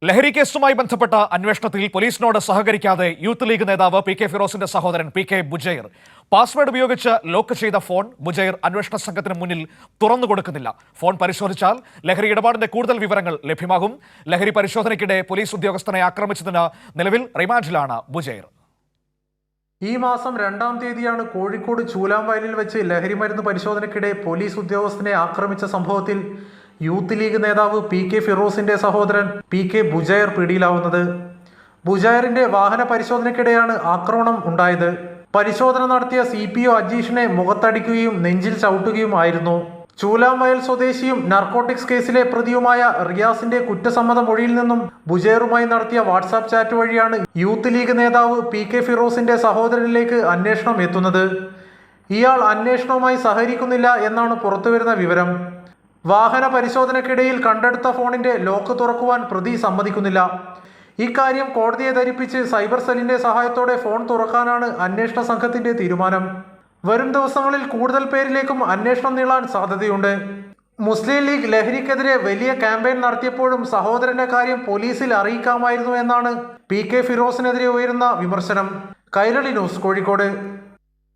ലഹരി കേസുമായി ബന്ധപ്പെട്ട അന്വേഷണത്തിൽ പോലീസിനോട് സഹകരിക്കാതെ യൂത്ത് ലീഗ് നേതാവ് പി കെ ഫിറോസിന്റെ സഹോദരൻ പി കെ ബുജൈർ പാസ്വേഡ് ഉപയോഗിച്ച് ലോക്ക് ചെയ്ത ഫോൺ ബുജൈർ അന്വേഷണ സംഘത്തിന് മുന്നിൽ തുറന്നു കൊടുക്കുന്നില്ല. ഫോൺ പരിശോധിച്ചാൽ ലഹരി ഇടപാടിന്റെ കൂടുതൽ വിവരങ്ങൾ ലഭ്യമാകും. ലഹരി പരിശോധനയ്ക്കിടെ പോലീസ് ഉദ്യോഗസ്ഥനെ ആക്രമിച്ചതിന് നിലവിൽ റിമാൻഡിലാണ് ബുജൈർ. ഈ മാസം 2-ാം തീയതിയാണ് കോഴിക്കോട് ചൂലാംവയലിൽ വെച്ച് ലഹരിമരുന്ന് പരിശോധനയ്ക്കിടെ പോലീസ് ഉദ്യോഗസ്ഥനെ ആക്രമിച്ച സംഭവത്തിൽ യൂത്ത് ലീഗ് നേതാവ് പി കെ ഫിറോസിന്റെ സഹോദരൻ പി കെ ബുജൈർ പിടിയിലാവുന്നത്. ബുജൈറിന്റെ വാഹന പരിശോധനയ്ക്കിടെയാണ് ആക്രമണം ഉണ്ടായത്. പരിശോധന നടത്തിയ CPO അജീഷിനെ മുഖത്തടിക്കുകയും നെഞ്ചിൽ ചവിട്ടുകയുമായിരുന്നു. ചൂലാംവയൽ സ്വദേശിയും നാർക്കോട്ടിക്സ് കേസിലെ പ്രതിയുമായ റിയാസിന്റെ കുറ്റസമ്മത മൊഴിയിൽ നിന്നും ബുജൈറുമായി നടത്തിയ വാട്സാപ്പ് ചാറ്റ് വഴിയാണ് യൂത്ത് ലീഗ് നേതാവ് പി കെ ഫിറോസിന്റെ സഹോദരനിലേക്ക് അന്വേഷണം എത്തുന്നത്. ഇയാൾ അന്വേഷണവുമായി സഹകരിക്കുന്നില്ല എന്നാണ് പുറത്തുവരുന്ന വിവരം. വാഹന പരിശോധനയ്ക്കിടയിൽ കണ്ടെടുത്ത ഫോണിന്റെ ലോക്ക് തുറക്കുവാൻ പ്രതി സമ്മതിക്കുന്നില്ല. ഇക്കാര്യം കോടതിയെ ധരിപ്പിച്ച് സൈബർ സെല്ലിന്റെ സഹായത്തോടെ ഫോൺ തുറക്കാനാണ് അന്വേഷണ സംഘത്തിന്റെ തീരുമാനം. വരും ദിവസങ്ങളിൽ കൂടുതൽ പേരിലേക്കും അന്വേഷണം നീളാൻ സാധ്യതയുണ്ട്. മുസ്ലിം ലീഗ് ലഹരിക്കെതിരെ വലിയ ക്യാമ്പയിൻ നടത്തിയപ്പോഴും സഹോദരന്റെ കാര്യം പോലീസിൽ അറിയിക്കാമായിരുന്നു എന്നാണ് പി കെ ഫിറോസിനെതിരെ ഉയരുന്ന വിമർശനം. കൈരളി ന്യൂസ്, കോഴിക്കോട്.